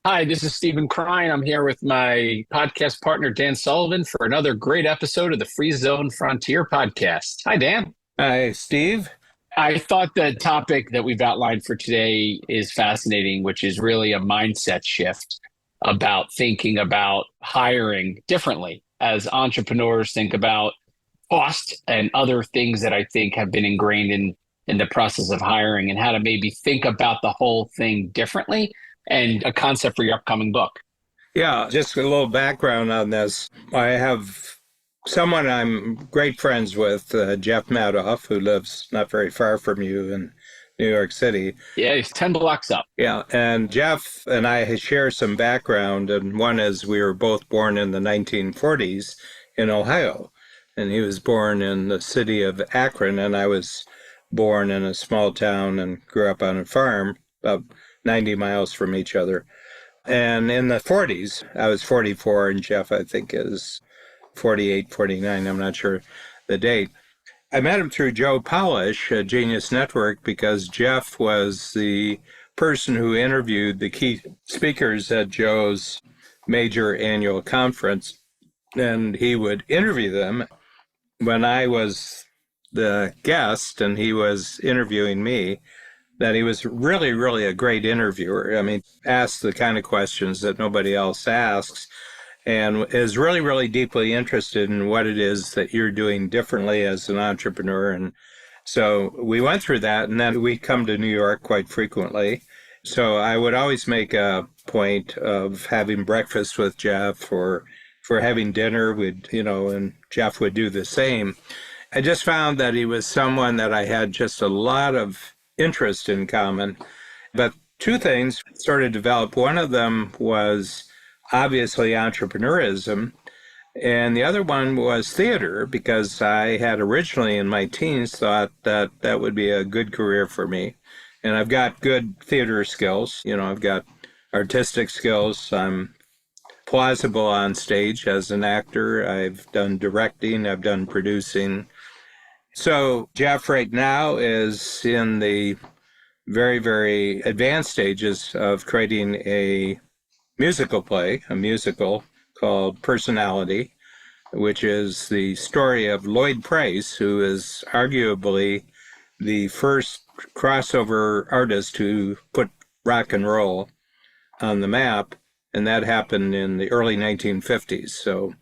Hi, this is Stephen Crine. I'm here with my podcast partner, Dan Sullivan, for another great episode of the Free Zone Frontier podcast. Hi, Dan. Hi, Steve. I thought the topic that we've outlined for today is fascinating, which is really a mindset shift about thinking about hiring differently as entrepreneurs think about cost and other things that I think have been ingrained in the process of hiring and how to maybe think about the whole thing differently and a concept for your upcoming book. Yeah, just a little background on this. I have someone I'm great friends with, Jeff Madoff, who lives not very far from you in New York City. Yeah, it's 10 blocks up. Yeah, and Jeff and I share some background, and one is we were both born in the 1940s in Ohio, and he was born in the city of Akron, and I was born in a small town and grew up on a farm about 90 miles from each other. And in the 40s, I was 44, and Jeff, I think, is 48, 49. I'm not sure the date. I met him through Joe Polish at Genius Network because Jeff was the person who interviewed the key speakers at Joe's major annual conference, and he would interview them when I was the guest and he was interviewing me. That he was really, really a great interviewer. I mean, asked the kind of questions that nobody else asks and is really, really deeply interested in what it is that you're doing differently as an entrepreneur. And so we went through that, and then we come to New York quite frequently. So I would always make a point of having breakfast with Jeff or for having dinner with, and Jeff would do the same. I just found that he was someone that I had just a lot of interest in common. But two things sort of developed. One of them was obviously entrepreneurism, and the other one was theater, because I had originally in my teens thought that that would be a good career for me. And I've got good theater skills. I've got artistic skills. I'm plausible on stage as an actor. I've done directing. I've done producing. So Jeff right now is in the very, very advanced stages of creating a musical play, a musical called Personality, which is the story of Lloyd Price, who is arguably the first crossover artist to put rock and roll on the map. And that happened in the early 1950s. So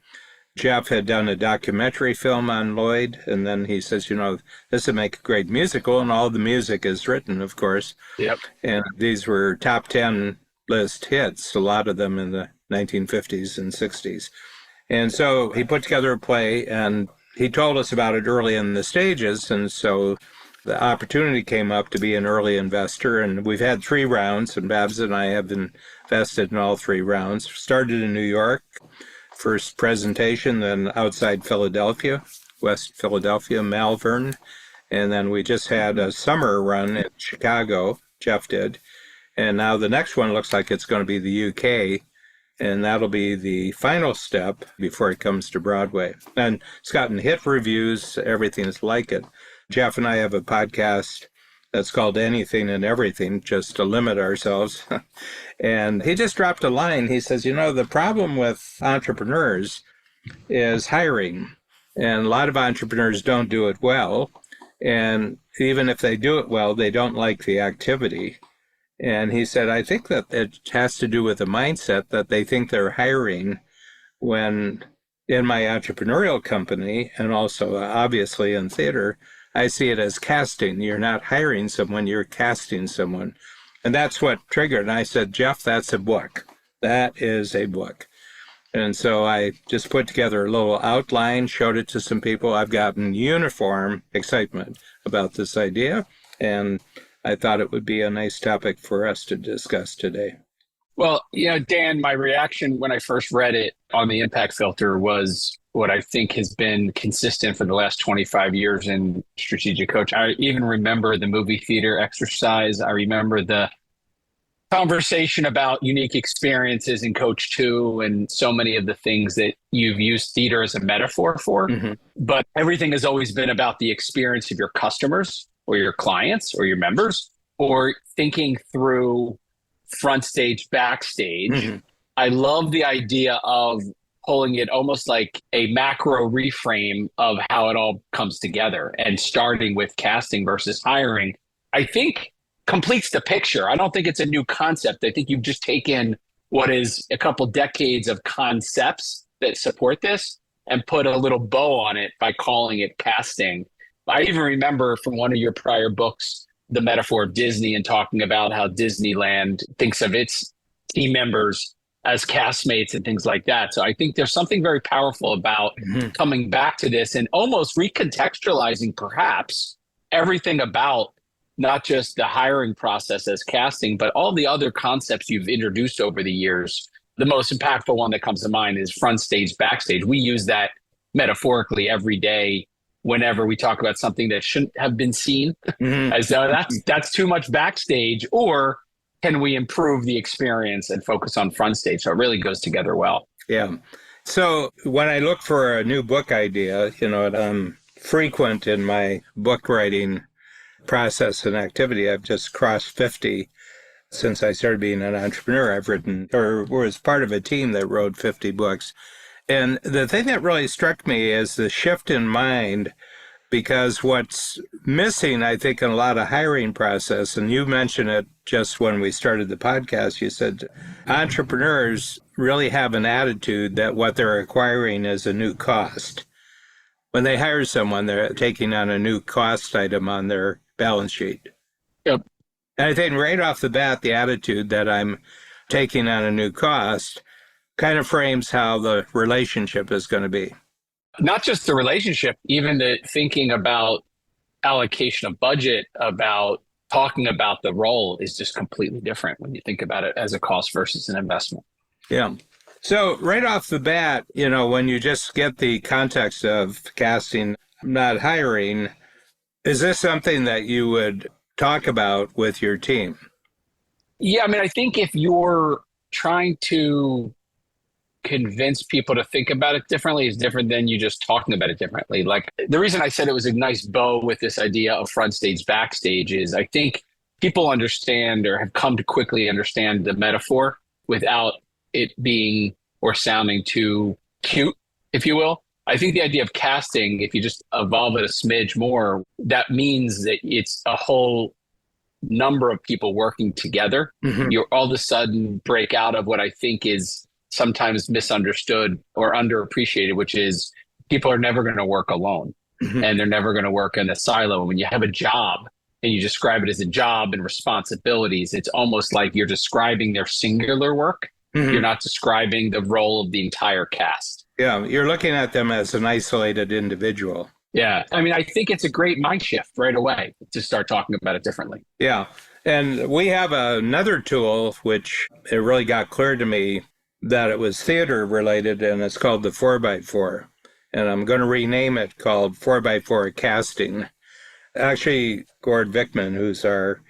Jeff had done a documentary film on Lloyd, and then he says, this would make a great musical, and all the music is written, of course. Yep. And these were top 10 list hits, a lot of them in the 1950s and 60s. And so he put together a play, and he told us about it early in the stages, and so the opportunity came up to be an early investor, and we've had 3 rounds, and Babs and I have invested in all 3 rounds. Started in New York, first presentation, then outside Philadelphia, West Philadelphia, Malvern. And then we just had a summer run in Chicago, Jeff did. And now the next one looks like it's going to be the UK. And that'll be the final step before it comes to Broadway. And it's gotten hit reviews, everything's like it. Jeff and I have a podcast that's called Anything and Everything, just to limit ourselves. And he just dropped a line. He says, the problem with entrepreneurs is hiring. And a lot of entrepreneurs don't do it well. And even if they do it well, they don't like the activity. And he said, I think that it has to do with the mindset that they think they're hiring, when in my entrepreneurial company, and also obviously in theater, I see it as casting. You're not hiring someone, you're casting someone. And that's what triggered. And I said, Jeff, that's a book. That is a book. And so I just put together a little outline, showed it to some people. I've gotten uniform excitement about this idea, and I thought it would be a nice topic for us to discuss today. Well, Dan, my reaction when I first read it on the impact filter was what I think has been consistent for the last 25 years in strategic coach. I even remember the movie theater exercise. I remember the conversation about unique experiences in Coach 2 and so many of the things that you've used theater as a metaphor for. Mm-hmm. But everything has always been about the experience of your customers or your clients or your members, or thinking through front stage, backstage. Hmm. I love the idea of pulling it almost like a macro reframe of how it all comes together and starting with casting versus hiring. I think completes the picture. I don't think it's a new concept. I think you've just taken what is a couple decades of concepts that support this and put a little bow on it by calling it casting. I even remember from one of your prior books, the metaphor of Disney and talking about how Disneyland thinks of its team members as castmates and things like that. So I think there's something very powerful about Hmm. coming back to this and almost recontextualizing perhaps everything about not just the hiring process as casting, but all the other concepts you've introduced over the years. The most impactful one that comes to mind is front stage, backstage. We use that metaphorically every day whenever we talk about something that shouldn't have been seen, Hmm. as though that's too much backstage, or can we improve the experience and focus on front stage? So it really goes together well. Yeah. So when I look for a new book idea, I'm frequent in my book writing process and activity. I've just crossed 50 since I started being an entrepreneur. I've written or was part of a team that wrote 50 books. And the thing that really struck me is the shift in mind, because what's missing, I think, in a lot of hiring process, and you mentioned it just when we started the podcast, you said entrepreneurs really have an attitude that what they're acquiring is a new cost. When they hire someone, they're taking on a new cost item on their balance sheet. Yep. And I think right off the bat, the attitude that I'm taking on a new cost kind of frames how the relationship is going to be. Not just the relationship, even the thinking about allocation of budget, about talking about the role is just completely different when you think about it as a cost versus an investment. Yeah. So right off the bat, when you just get the context of casting, not hiring, is this something that you would talk about with your team? Yeah, I mean, I think if you're trying to convince people to think about it differently is different than you just talking about it differently. Like the reason I said it was a nice bow with this idea of front stage, backstage is I think people understand or have come to quickly understand the metaphor without it being or sounding too cute, if you will. I think the idea of casting, if you just evolve it a smidge more, that means that it's a whole number of people working together. Mm-hmm. You all of a sudden break out of what I think is sometimes misunderstood or underappreciated, which is people are never going to work alone. Mm-hmm. And they're never going to work in a silo. When you have a job and you describe it as a job and responsibilities, it's almost like you're describing their singular work. Mm-hmm. You're not describing the role of the entire cast. Yeah, you're looking at them as an isolated individual. Yeah. I mean, I think it's a great mind shift right away to start talking about it differently. Yeah. And we have another tool, which it really got clear to me that it was theater related, and it's called the 4x4. And I'm going to rename it called 4x4 Casting. Actually, Gord Vickman, who's our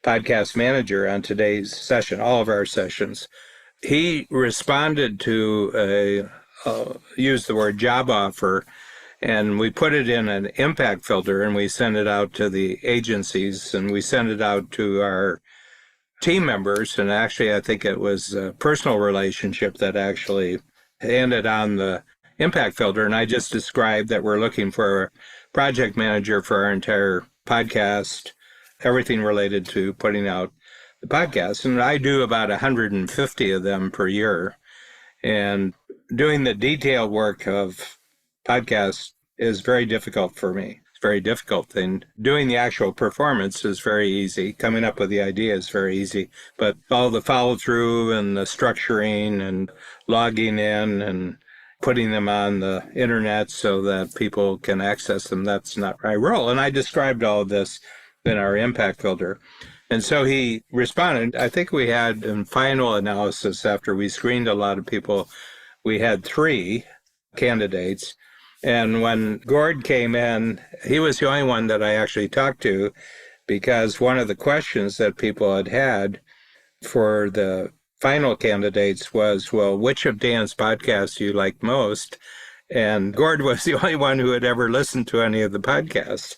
podcast manager on today's session, all of our sessions, he responded to use the word job offer, and we put it in an impact filter and we send it out to the agencies and we send it out to our team members. And actually, I think it was a personal relationship that actually ended on the impact filter. And I just described that we're looking for a project manager for our entire podcast, everything related to putting out the podcast. And I do about 150 of them per year. And doing the detailed work of podcasts is very difficult for me. It's very difficult. And doing the actual performance is very easy. Coming up with the idea is very easy. But all the follow through and the structuring and logging in and putting them on the internet so that people can access them, that's not my role. And I described all of this in our impact filter. And so he responded. I think we had in final analysis, after we screened a lot of people, we had 3 candidates. And when Gord came in, he was the only one that I actually talked to, because one of the questions that people had for the final candidates was, well, which of Dan's podcasts do you like most? And Gord was the only one who had ever listened to any of the podcasts,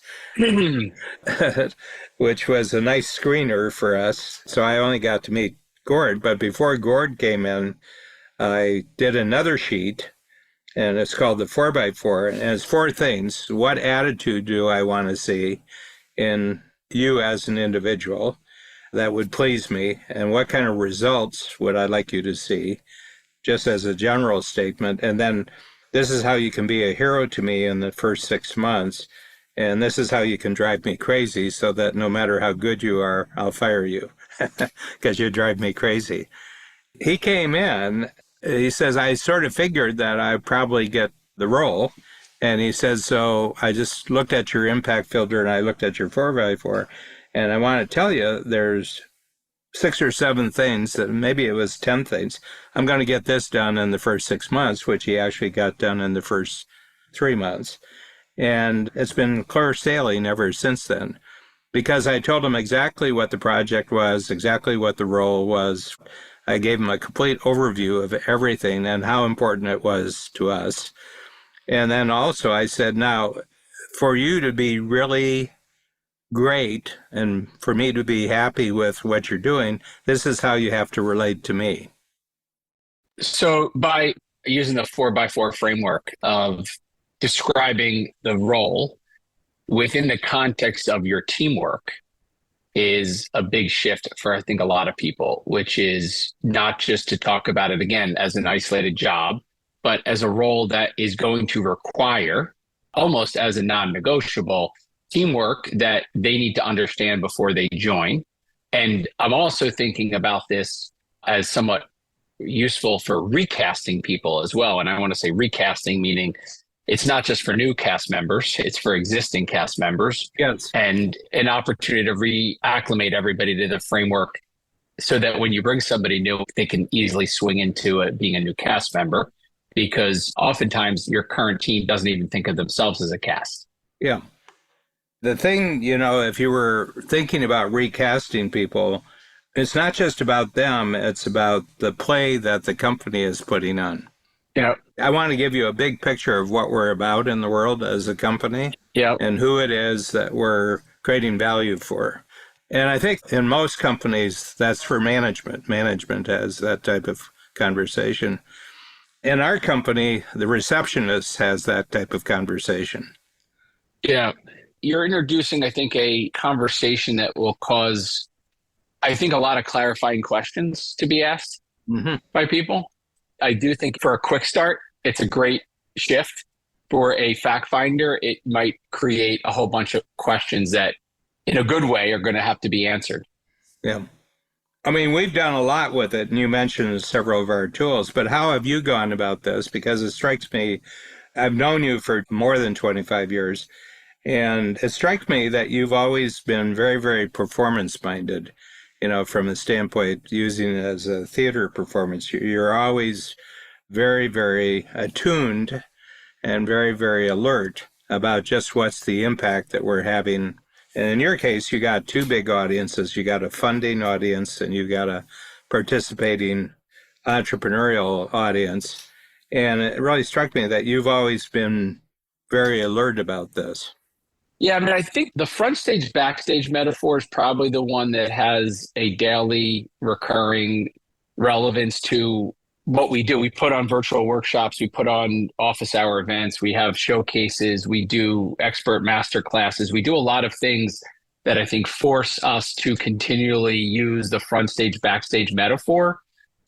which was a nice screener for us. So I only got to meet Gord. But before Gord came in, I did another sheet, and it's called the 4x4. And it's four things. What attitude do I want to see in you as an individual that would please me? And what kind of results would I like you to see, just as a general statement? And then this is how you can be a hero to me in the first 6 months. And this is how you can drive me crazy so that no matter how good you are, I'll fire you because you drive me crazy. He came in, he says, I sort of figured that I'd probably get the role. And he says, so I just looked at your impact filter and I looked at your 4x4. And I want to tell you, there's 6 or 7 things, that maybe it was 10 things. I'm going to get this done in the first 6 months, which he actually got done in the first 3 months. And it's been clear sailing ever since then, because I told him exactly what the project was, exactly what the role was. I gave him a complete overview of everything and how important it was to us. And then also I said, now, for you to be really great and for me to be happy with what you're doing, this is how you have to relate to me. So by using the 4x4 framework of describing the role within the context of your teamwork is a big shift for, I think, a lot of people, which is not just to talk about it again as an isolated job, but as a role that is going to require, almost as a non-negotiable, teamwork that they need to understand before they join. And I'm also thinking about this as somewhat useful for recasting people as well. And I want to say recasting, meaning it's not just for new cast members, it's for existing cast members. Yes. And an opportunity to reacclimate everybody to the framework so that when you bring somebody new, they can easily swing into it being a new cast member, because oftentimes your current team doesn't even think of themselves as a cast. Yeah. The thing, if you were thinking about recasting people, it's not just about them, it's about the play that the company is putting on. Yeah. I want to give you a big picture of what we're about in the world as a company, yeah, and who it is that we're creating value for. And I think in most companies, that's for management. Management has that type of conversation. In our company, the receptionist has that type of conversation. Yeah. You're introducing, I think, a conversation that will cause, I think, a lot of clarifying questions to be asked by people. I do think for a quick start, it's a great shift. For a fact finder, it might create a whole bunch of questions that, in a good way, are going to have to be answered. Yeah. I mean, we've done a lot with it, and you mentioned several of our tools, but how have you gone about this? Because it strikes me, I've known you for more than 25 years, and it strikes me that you've always been very, very performance-minded, from the standpoint using it as a theater performance. You're always very, very attuned and very, very alert about just what's the impact that we're having. And in your case, you got 2 big audiences. You got a funding audience and you got a participating entrepreneurial audience. And it really struck me that you've always been very alert about this. Yeah, I mean, I think the front stage, backstage metaphor is probably the one that has a daily recurring relevance to what we do. We put on virtual workshops, we put on office hour events, we have showcases, we do expert master classes. We do a lot of things that I think force us to continually use the front stage, backstage metaphor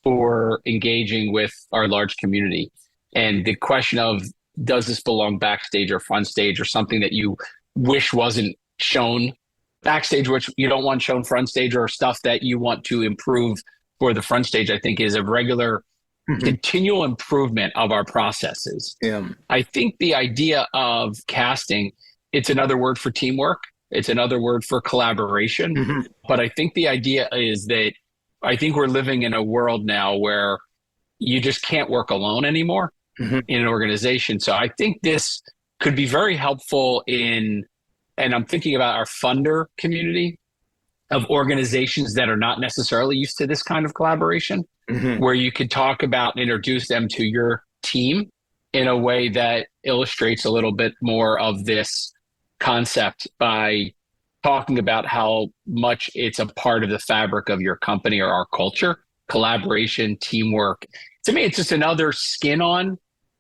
for engaging with our large community. And the question of, does this belong backstage or front stage, or something that you wish wasn't shown backstage, which you don't want shown front stage, or stuff that you want to improve for the front stage, I think is a regular continual improvement of our processes. Yeah. I think the idea of casting, it's another word for teamwork. It's another word for collaboration. But I think the idea is that I think we're living in a world now where you just can't work alone anymore in an organization. So I think this could be very helpful and I'm thinking about our funder community of organizations that are not necessarily used to this kind of collaboration, where you could talk about and introduce them to your team in a way that illustrates a little bit more of this concept by talking about how much it's a part of the fabric of your company or our culture collaboration, teamwork. To me, it's just another skin on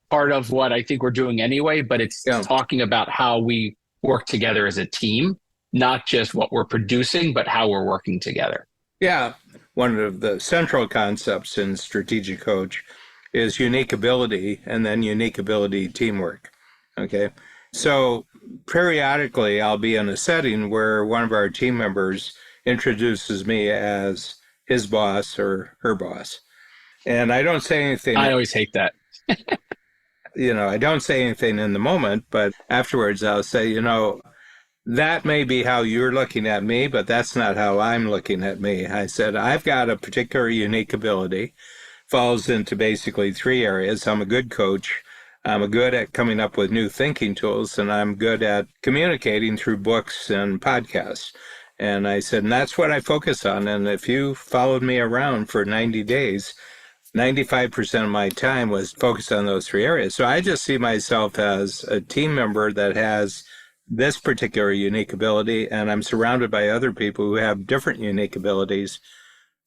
part of what I think we're doing anyway, but it's Yeah. talking about how we work together as a team, not just what we're producing, but how we're working together. Yeah. One of the central concepts in Strategic Coach is unique ability and then unique ability teamwork. Okay. So periodically, I'll be in a setting where one of our team members introduces me as his boss or her boss. And I don't say anything, I always hate that. I don't say anything in the moment, but afterwards I'll say, that may be how you're looking at me, but that's not how I'm looking at me. I said, I've got a particular unique ability, falls into basically three areas. I'm a good coach. I'm good at coming up with new thinking tools, and I'm good at communicating through books and podcasts. And I said, and that's what I focus on. And if you followed me around for 90 days, 95% of my time was focused on those three areas. So I just see myself as a team member that has this particular unique ability, and I'm surrounded by other people who have different unique abilities,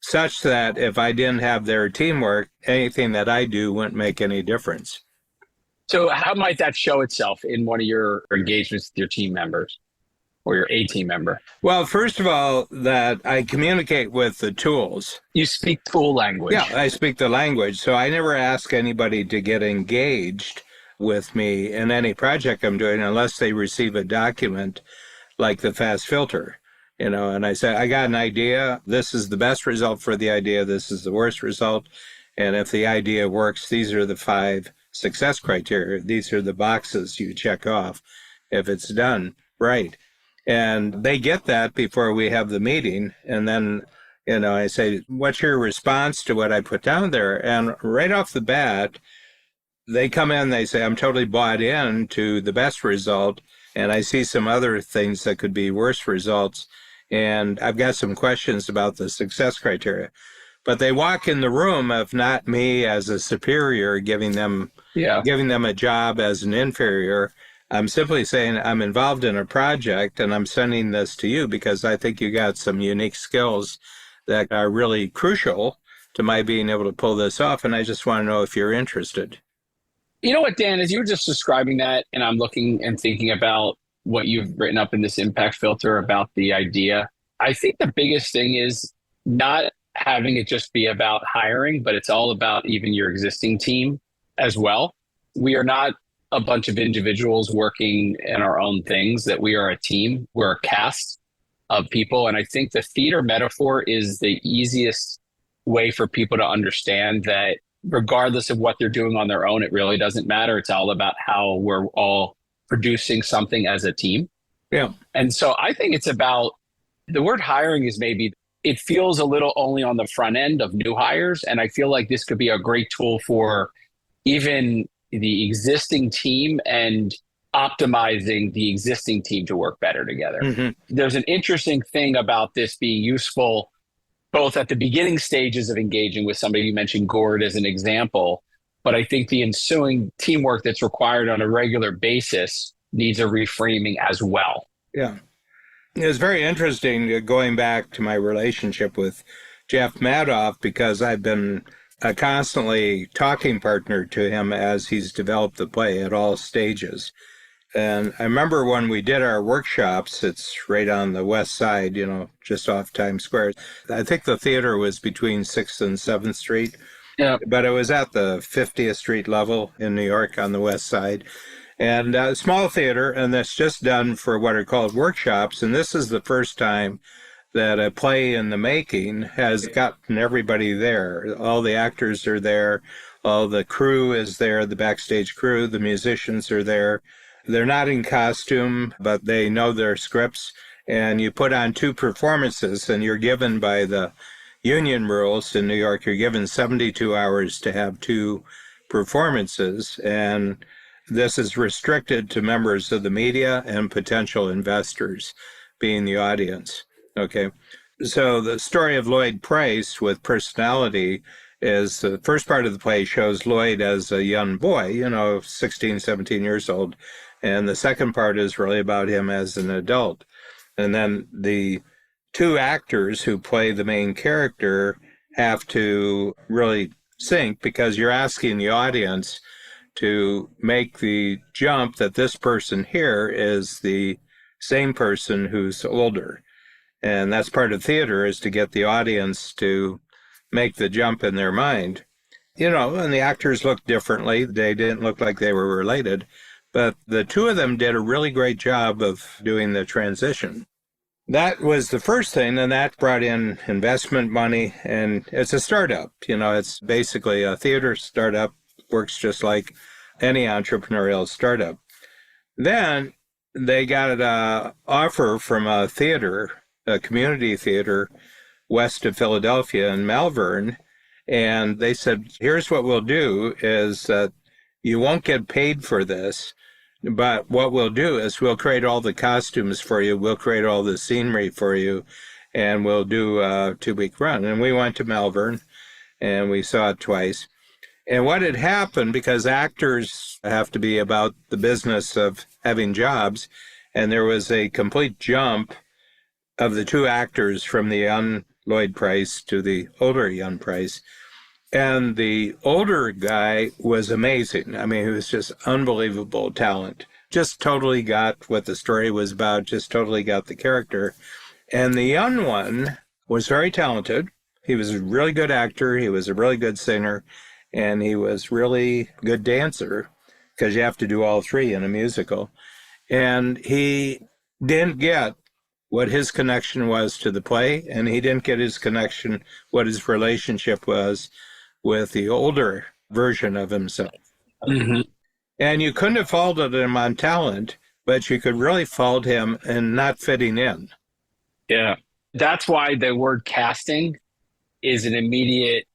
such that if I didn't have their teamwork, anything that I do wouldn't make any difference. So how might that show itself in one of your engagements with your team members or your A team member? Well, first of all, that I communicate with the tools. You speak tool language. Yeah, I speak the language. So I never ask anybody to get engaged with me in any project I'm doing unless they receive a document like the fast filter, and I say, I got an idea. This is the best result for the idea. This is the worst result. And if the idea works, these are the 5 success criteria. These are the boxes you check off if it's done right. And they get that before we have the meeting. And then, I say, what's your response to what I put down there? And right off the bat, they come in, they say, I'm totally bought in to the best result, and I see some other things that could be worse results, and I've got some questions about the success criteria. But they walk in the room of not me as a superior giving them a job as an inferior. I'm simply saying I'm involved in a project, and I'm sending this to you because I think you got some unique skills that are really crucial to my being able to pull this off, and I just want to know if you're interested. You know what, Dan, as you were just describing that, and I'm looking and thinking about what you've written up in this impact filter about the idea, I think the biggest thing is not having it just be about hiring, but it's all about even your existing team as well. We are not a bunch of individuals working in our own things, that we are a team. We're a cast of people. And I think the theater metaphor is the easiest way for people to understand that regardless of what they're doing on their own, it really doesn't matter. It's all about how we're all producing something as a team. Yeah. And so I think it's about, the word hiring is maybe, it feels a little only on the front end of new hires. And I feel like this could be a great tool for even the existing team and optimizing the existing team to work better together. Mm-hmm. There's an interesting thing about this being useful both at the beginning stages of engaging with somebody. You mentioned Gord as an example, but I think the ensuing teamwork that's required on a regular basis needs a reframing as well. Yeah. It's very interesting going back to my relationship with Jeff Madoff, because I've been a constantly talking partner to him as he's developed the play at all stages. And I remember when we did our workshops, it's right on the west side, just off Times Square. I think the theater was between 6th and 7th Street, but it was at the 50th Street level in New York on the west side. And a small theater, and that's just done for what are called workshops. And this is the first time that a play in the making has gotten everybody there. All the actors are there. All the crew is there, the backstage crew, the musicians are there. They're not in costume, but they know their scripts. And you put on 2 performances, and you're given by the union rules in New York, you're given 72 hours to have 2 performances. And this is restricted to members of the media and potential investors being the audience. Okay. So the story of Lloyd Price with personality is the first part of the play shows Lloyd as a young boy, 16, 17 years old. And the second part is really about him as an adult. And then the 2 actors who play the main character have to really sync because you're asking the audience to make the jump that this person here is the same person who's older. And that's part of theater, is to get the audience to make the jump in their mind. And the actors looked differently. They didn't look like they were related, but the two of them did a really great job of doing the transition. That was the first thing, and that brought in investment money, and it's a startup. It's basically a theater startup, works just like any entrepreneurial startup. Then they got an offer from a theater, a community theater west of Philadelphia in Malvern, and they said, here's what we'll do is that you won't get paid for this, but what we'll do is we'll create all the costumes for you, we'll create all the scenery for you, and we'll do a 2-week run. And we went to Malvern, and we saw it twice. And what had happened, because actors have to be about the business of having jobs, and there was a complete jump of the two actors from the young Lloyd Price to the older young Price. And the older guy was amazing. I mean, he was just unbelievable talent. Just totally got what the story was about, just totally got the character. And the young one was very talented. He was a really good actor. He was a really good singer. And he was really good dancer, because you have to do all three in a musical. And he didn't get what his connection was to the play, and he didn't get his connection, what his relationship was with the older version of himself. Mm-hmm. And you couldn't have faulted him on talent, but you could really fault him in not fitting in. Yeah. That's why the word casting is an immediate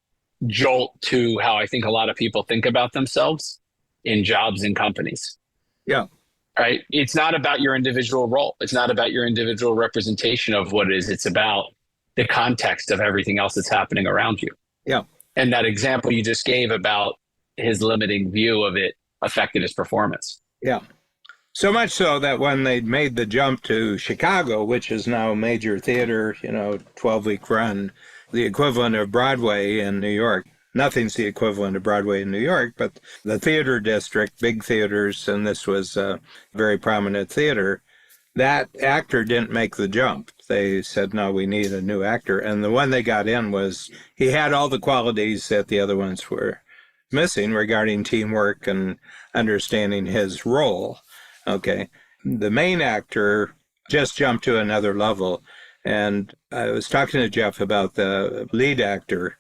jolt to how I think a lot of people think about themselves in jobs and companies. Yeah. Right? It's not about your individual role. It's not about your individual representation of what it is. It's about the context of everything else that's happening around you. Yeah. And that example you just gave about his limiting view of it affected his performance. Yeah. So much so that when they made the jump to Chicago, which is now a major theater, 12-week run, the equivalent of Broadway in New York. Nothing's the equivalent of Broadway in New York, but the theater district, big theaters, and this was a very prominent theater, that actor didn't make the jump. They said, no, we need a new actor. And the one they got in he had all the qualities that the other ones were missing regarding teamwork and understanding his role. Okay. The main actor just jumped to another level. And I was talking to Jeff about the lead actor,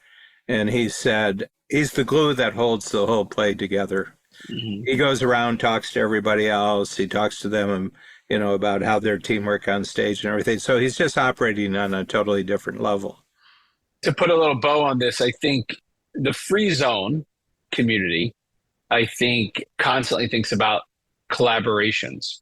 and he said, he's the glue that holds the whole play together. Mm-hmm. He goes around, talks to everybody else. He talks to them, about how their teamwork on stage and everything. So he's just operating on a totally different level. To put a little bow on this, I think the free zone community, constantly thinks about collaborations.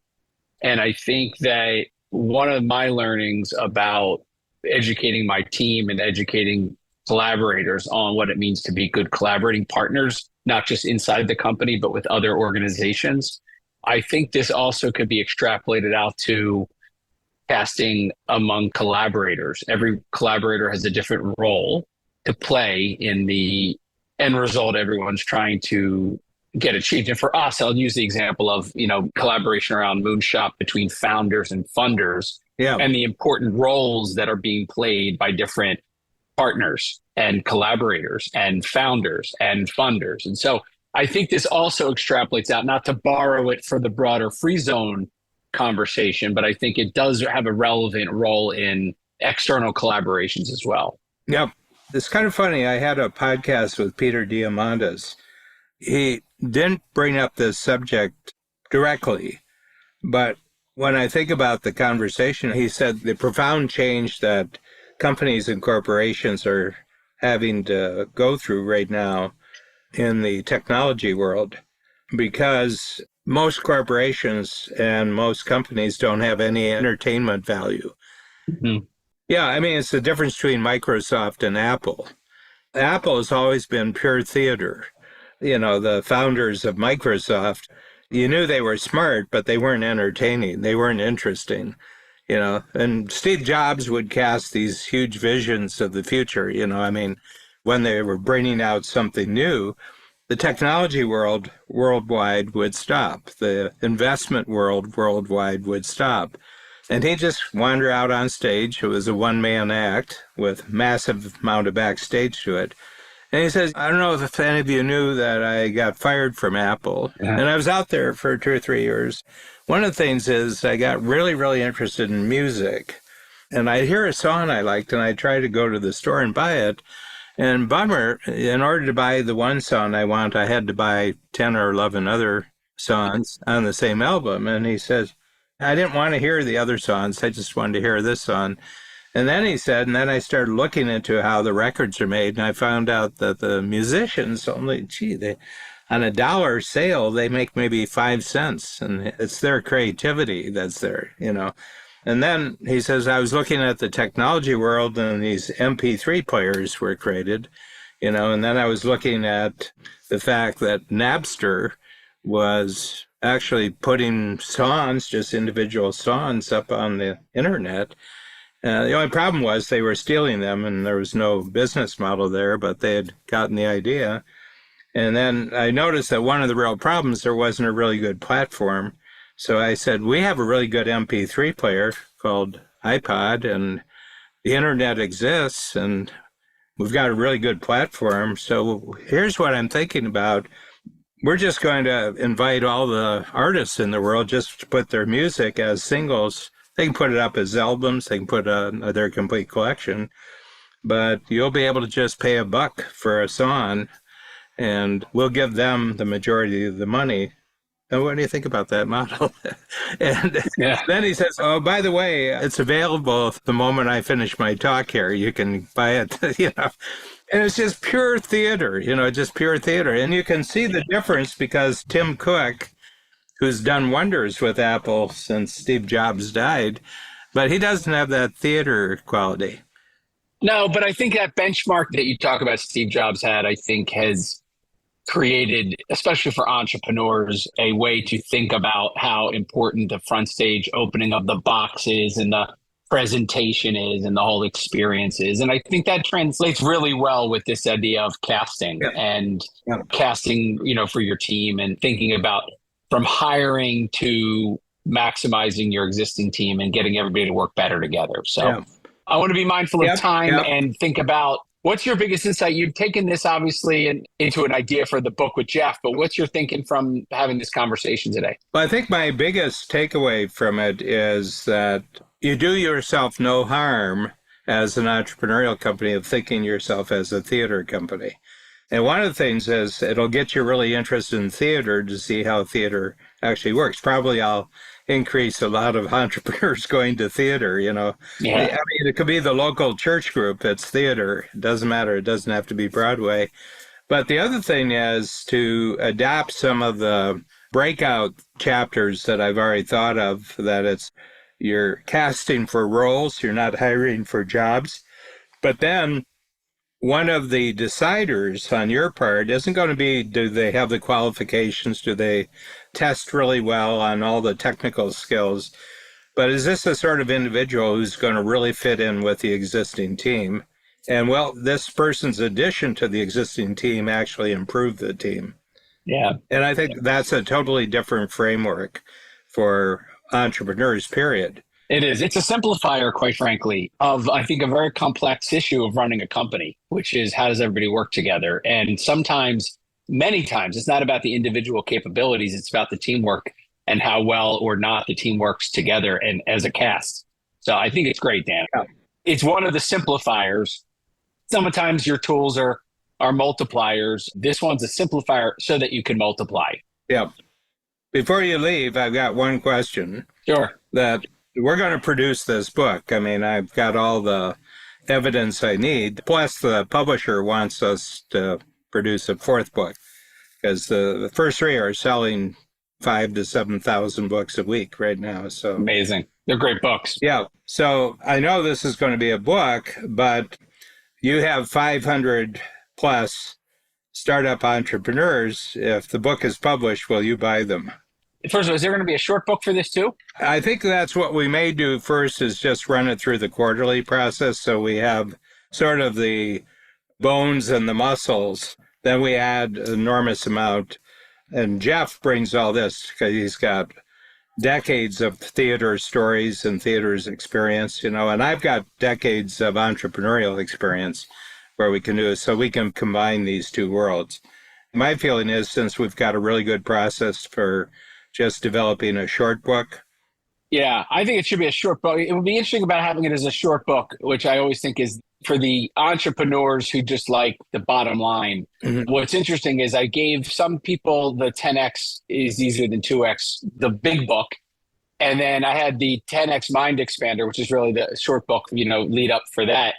And I think that one of my learnings about educating my team and educating collaborators on what it means to be good collaborating partners, not just inside the company, but with other organizations. I think this also could be extrapolated out to casting among collaborators. Every collaborator has a different role to play in the end result everyone's trying to get achieved. And for us, I'll use the example of, collaboration around Moonshot between founders and funders, and the important roles that are being played by different partners and collaborators and founders and funders. And so I think this also extrapolates out, not to borrow it for the broader free zone conversation, but I think it does have a relevant role in external collaborations as well. Yep. It's kind of funny. I had a podcast with Peter Diamandis. He didn't bring up this subject directly, but when I think about the conversation, he said the profound change that companies and corporations are having to go through right now in the technology world, because most corporations and most companies don't have any entertainment value. Mm-hmm. Yeah, I mean, it's the difference between Microsoft and Apple. Apple has always been pure theater. The founders of Microsoft, you knew they were smart, but they weren't entertaining. They weren't interesting, and Steve Jobs would cast these huge visions of the future, when they were bringing out something new, the technology world worldwide would stop. The investment world worldwide would stop. And he just wandered out on stage. It was a one-man act with massive amount of backstage to it. And he says, I don't know if any of you knew that I got fired from Apple. Yeah. And I was out there for 2 or 3 years. One of the things is I got really, really interested in music. And I'd hear a song I liked, and I'd try to go to the store and buy it. And bummer, in order to buy the one song I want, I had to buy 10 or 11 other songs on the same album. And he says, I didn't want to hear the other songs. I just wanted to hear this song. And then he said, and then I started looking into how the records are made, and I found out that the musicians only, on $1 sale, they make maybe 5 cents, and it's their creativity that's there, And then he says, I was looking at the technology world, and these MP3 players were created, and then I was looking at the fact that Napster was actually putting songs, just individual songs, up on the internet. The only problem was they were stealing them, and there was no business model there, but they had gotten the idea. And then I noticed that one of the real problems, there wasn't a really good platform. So I said, we have a really good MP3 player called iPod, and the internet exists, and we've got a really good platform. So here's what I'm thinking about. We're just going to invite all the artists in the world just to put their music as singles. They can put it up as albums. They can put their complete collection. But you'll be able to just pay $1 for a song, and we'll give them the majority of the money. And what do you think about that model? And then he says, oh, by the way, it's available the moment I finish my talk here. You can buy it, And it's just pure theater, just pure theater. And you can see the difference because Tim Cook, who's done wonders with Apple since Steve Jobs died, but he doesn't have that theater quality. No, but I think that benchmark that you talk about Steve Jobs had, I think has created, especially for entrepreneurs, a way to think about how important the front stage opening of the box is and the presentation is and the whole experience is. And I think that translates really well with this idea of casting and casting, for your team and thinking about from hiring to maximizing your existing team and getting everybody to work better together. So I want to be mindful of time and think about what's your biggest insight. You've taken this obviously into an idea for the book with Jeff, but what's your thinking from having this conversation today? Well, I think my biggest takeaway from it is that you do yourself no harm as an entrepreneurial company of thinking yourself as a theater company. And one of the things is it'll get you really interested in theater to see how theater actually works. Probably I'll increase a lot of entrepreneurs going to theater, Yeah. I mean, it could be the local church group. It's theater. It doesn't matter. It doesn't have to be Broadway. But the other thing is to adapt some of the breakout chapters that I've already thought of, that you're casting for roles. You're not hiring for jobs. But then one of the deciders on your part isn't going to be, do they have the qualifications? Do they test really well on all the technical skills? But is this the sort of individual who's going to really fit in with the existing team? And this person's addition to the existing team actually improved the team. Yeah. And I think that's a totally different framework for entrepreneurs, period. It is. It's a simplifier, quite frankly, of, I think, a very complex issue of running a company, which is how does everybody work together? And sometimes, many times, it's not about the individual capabilities. It's about the teamwork and how well or not the team works together and as a cast. So I think it's great, Dan. Yeah. It's one of the simplifiers. Sometimes your tools are multipliers. This one's a simplifier so that you can multiply. Yeah. Before you leave, I've got one question. Sure. That we're going to produce this book. I mean, I've got all the evidence I need. Plus, the publisher wants us to produce a 4th book because the first 3 are selling 5,000 to 7,000 books a week right now. So amazing. They're great books. Yeah. So I know this is going to be a book, but you have 500 plus startup entrepreneurs. If the book is published, will you buy them? First of all, is there going to be a short book for this too? I think that's what we may do first, is just run it through the quarterly process. So we have sort of the bones and the muscles, then we add enormous amount. And Jeff brings all this because he's got decades of theater stories and theater's experience, and I've got decades of entrepreneurial experience where we can do it. So we can combine these two worlds. My feeling is, since we've got a really good process for just developing a short book. Yeah, I think it should be a short book. It would be interesting about having it as a short book, which I always think is for the entrepreneurs who just like the bottom line. Mm-hmm. What's interesting is I gave some people the 10X is easier than 2X, the big book. And then I had the 10X Mind Expander, which is really the short book, lead up for that.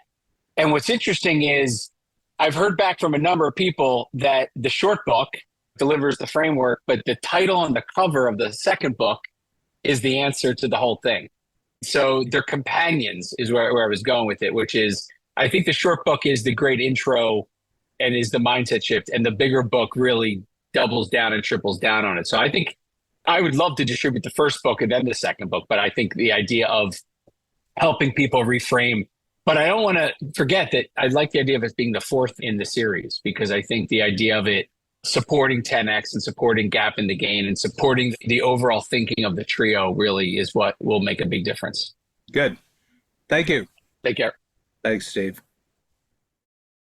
And what's interesting is I've heard back from a number of people that the short book delivers the framework, but the title on the cover of the second book is the answer to the whole thing. So they're companions is where I was going with it, which is I think the short book is the great intro and is the mindset shift. And the bigger book really doubles down and triples down on it. So I think I would love to distribute the first book and then the second book. But I think the idea of helping people reframe, but I don't want to forget that I like the idea of it being the fourth in the series, because I think the idea of it supporting 10X and supporting Gap in the Gain and supporting the overall thinking of the trio really is what will make a big difference. Good. Thank you. Take care. Thanks, Steve.